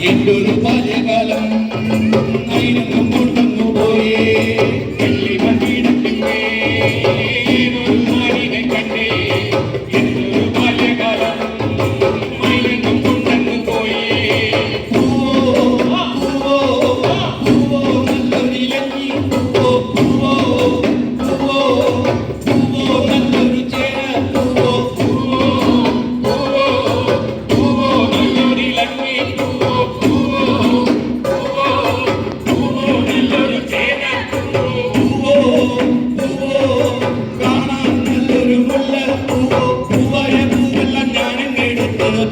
എന്തൊരു ബാല്യകാലം അതിനൊന്നും കൊണ്ടൊന്നു പോയേ വെള്ളി മണ്ടിടത്തിൻ്റെ ഏതൊരു നാടിനെ കണ്ടേ എന്തൊരു ബാല്യകാലം അതിനൊന്നും കൊണ്ടൊന്നു പോയേ നല്ലൊരിലഞ്ഞി നല്ലൊരു ചേര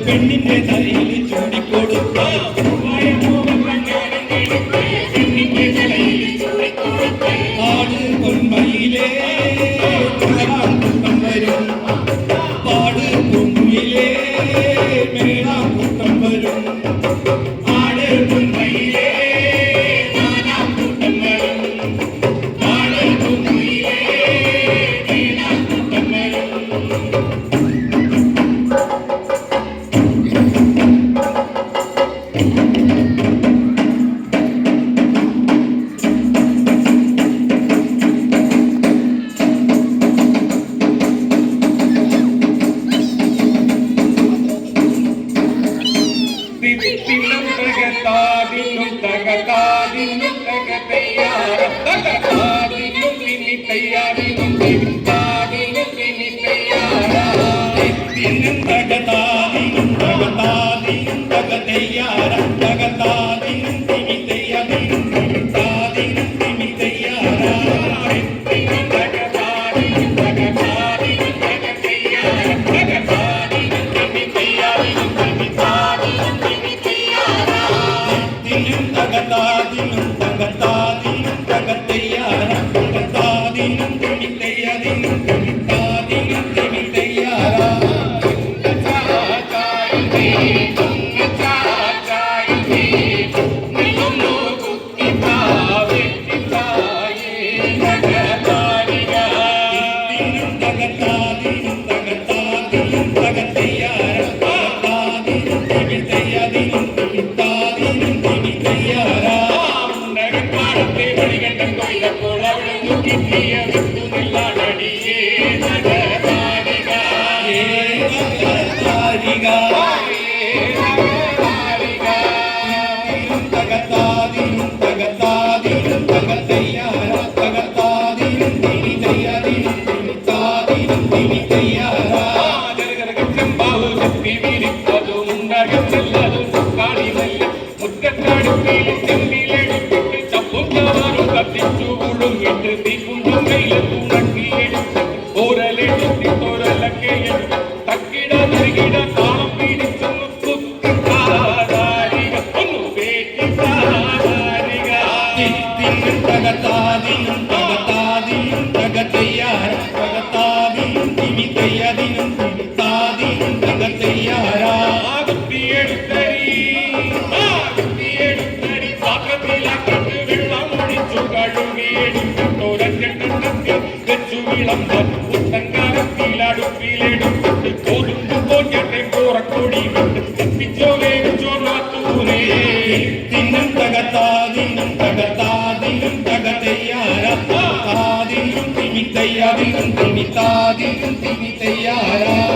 പെണ്ണിന്റെ തലയിൽ ചൂടിക്കൊടുത്ത ആട് പൊന്മയിലേ കൂട്ടം വരും പാട് പൊന്മുയിലേ മേളാം കൂട്ടം വരും ആട് പൊന്മയിലേ നാലാം കൂട്ടം വരും ആട് പൊന്മുയിലേ മേളാം കൂട്ടം വരും തകതാദിനും തകതയ്യാറും തകതാദിനും തിന്നി തയ്യാറിനും താദിനും തിന്നി തയ്യാറും തകതാദിനും തകതാദിനും തകതയ്യാറും തകതാദിനും തിന്നി തയ്യാറിനും താദിനും തിന്നി തയ്യാറും തകതാദിനും തകതാദിനും തകതയ്യാറും തകതാദിനും തിന്നി തയ്യാറിനും താദിനും തിന്നി തയ്യാറും തകതാദിനും തകതാദിനും തകതയ്യാറും തകതാദിനും തിന്നി തയ്യാറിനും താദിനും തിന്നി തയ്യാറും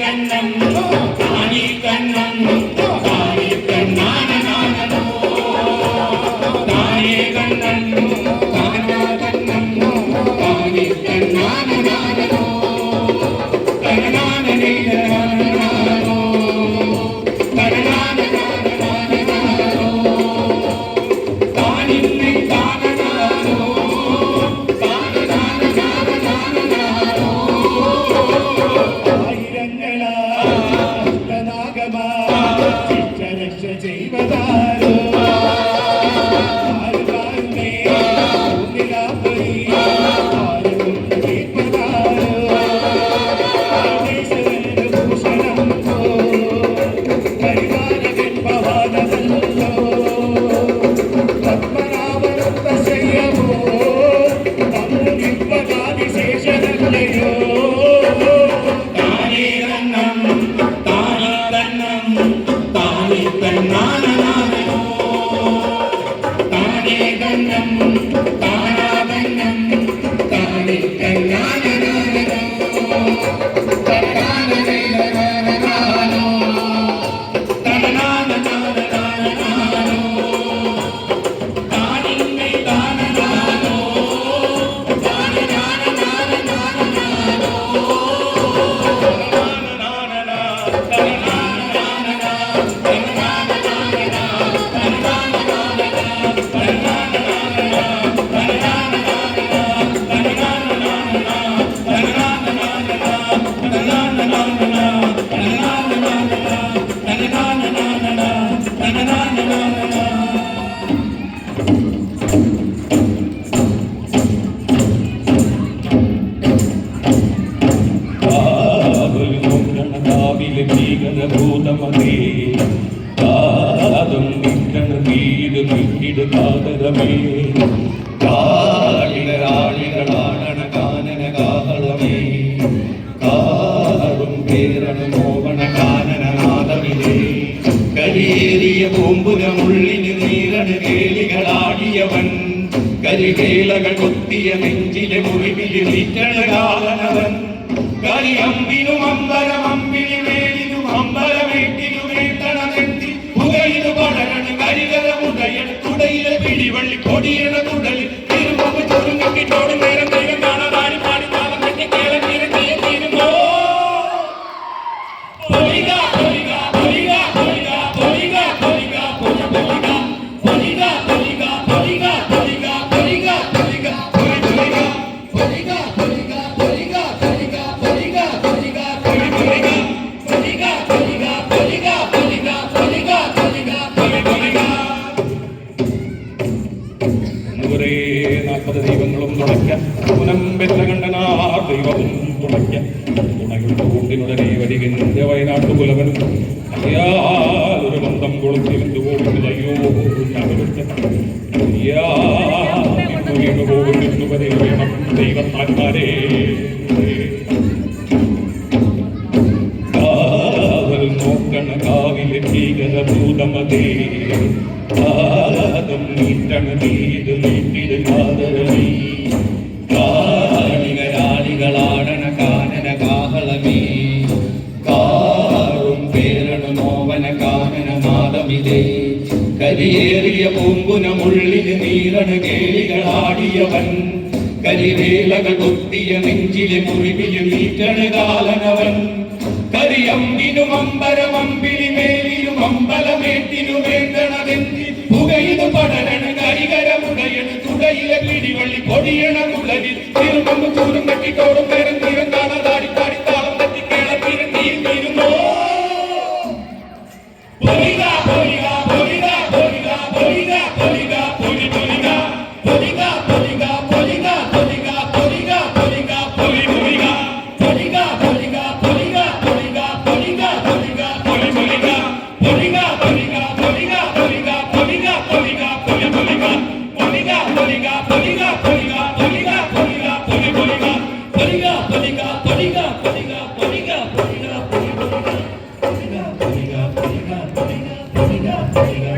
Gangnam താനി കണ്ണം താനി കണ്ണാന നാനോ താനേ കണ്ണം താനാ കണ്ണം താനി കണ്ണാന നാനോ തനനാന നീലനാനോ തനനാന നാനോ താനിന്നെ താനനാനോ ചെയ്വതാരോ ആരുകാരുമേ നിലാപരി ആരും കേൾപ്പതാരോ ഭൂഷണം പരിവാരകൻ പവാനമല്ലോ പത്മനാഭനൊത്ത ശയ്യമോ നമ്മുകിപ്പതാതിശേഷനല്ലയോ താനേ കണ്ണം താനേ കണ്ണം താനേ കണ്ണാനോ താനേ കണ്ണം താനാ കണ്ണം താനേ കണ്ണാനോ തനനാനോ തനനാനോ താനിന്നെ താനനാനോ താനനാനോ ഭൂതമതേ കാതും നിറ്റണ തീരു നിറ്റിട് കാതരമേ കാളികളാളികളാടണ കാനന കാഹളമേ കാറും കേരണ മോഹന കാനന നാദമിലേ കരിയേറിയ പൂമ്പുരമുള്ളിന് നീരണ കേളികളാടിയവൻ കരിവേലകൾ കൊത്തിയ നെഞ്ചിലെ മുറിവിൽ നിറ്റണ കാലനവൻ കരിയമ്പിനും അമ്പലമമ്പിളി മേലിനും അമ്പലമേട്ടിനും വേട്ടണമെത്തി പുകയില് പടരണ കരികരമുടയണ തുടയിലെ പിടിവള്ളി കൊടിയണ തുടലിൽ തിരുമ്പ് ചുരുങ്ങിട്ടോട് നേരം ദൈവം കാണാതാരി പാടി താളം കെട്ടി കേളം തീരുന്നോ പൊലിക പൊലിക പൊലിക പൊലിക പൊലിക പൊലിക പൊലിക പൊലിക പൊലിക പൊലിക പൊലിക പൊലിക പൊലിക പൊലിക പൊലിക പൊലിക ദൈവങ്ങളും തുണയ്ക്ക പുനം വെച്ച കണ്ടനാർ ദൈവവും തുണയ്ക്ക തുണയുടെ കൂട്ടിനുടനെ വരികന്റെ വയനാട്ടു പുലവനും അറിയാതൊരു ബന്ധം കൊളുത്തിരുന്നു പോകുന്നതയ്യോ വീണു പോകുന്നു വരെ വേണം ദൈവത്താന്മാരെ കാവൽ നോക്കണ കാവിലെ ഭീകരഭൂതമതേ കാലം നീട്ടണ നീത് നീട്ടിട് കാതരമേ കാളികളാടണ കാനന കാഹളമേ കാറും പേരണ നോവന കാനന നാദമിതേ കരിയേറിയ പൂങ്കുനമുള്ളിന് നീരണ കേളികളാടിയവൻ കരിവേലകൾ കൊത്തിയ നെഞ്ചിലെ മുറിവില് നീറ്റണ കാലനവൻ കരിയമ്പിനും അമ്പരമമ്പിളി മേലിലും അമ്പലമേട്ടിനു വേണ്ടണതെന്തി പുകയിത് പടരണ കരികരമുടയണ തുടയിലെ പിടിവള്ളി പൊടിയണ മുളകിൽ തിരുമ്പ് ചൂരും കെട്ടിട്ടോടും പേരും തീരം കാണാതാടി പാടി താളം തെറ്റി കേളം തീരുന്നോ പൊലിക പൊലിക പൊലിക പൊലിക പൊലിക പൊലിക പൊലി പൊലിക പൊലിക പൊലിക പൊലിക പൊലിക പൊലിക പൊലിക പൊലി പൊലിക പൊലിക പൊലിക പൊലിക പൊലിക പൊലിക പൊലിക പൊലി പൊലിക പൊലിക പൊലിക പൊലിക പൊലിക പൊലിക പൊലിക പൊലി പൊലിക പൊലിക പൊലിക പൊലിക പൊലിക പൊലിക പൊലിക പൊലി പൊലിക പൊലിക പൊലിക പൊലിക പൊലിക പൊലിക പൊലിക പൊലി പൊലിക പൊലിക പൊലിക പൊലിക പൊലിക പൊലിക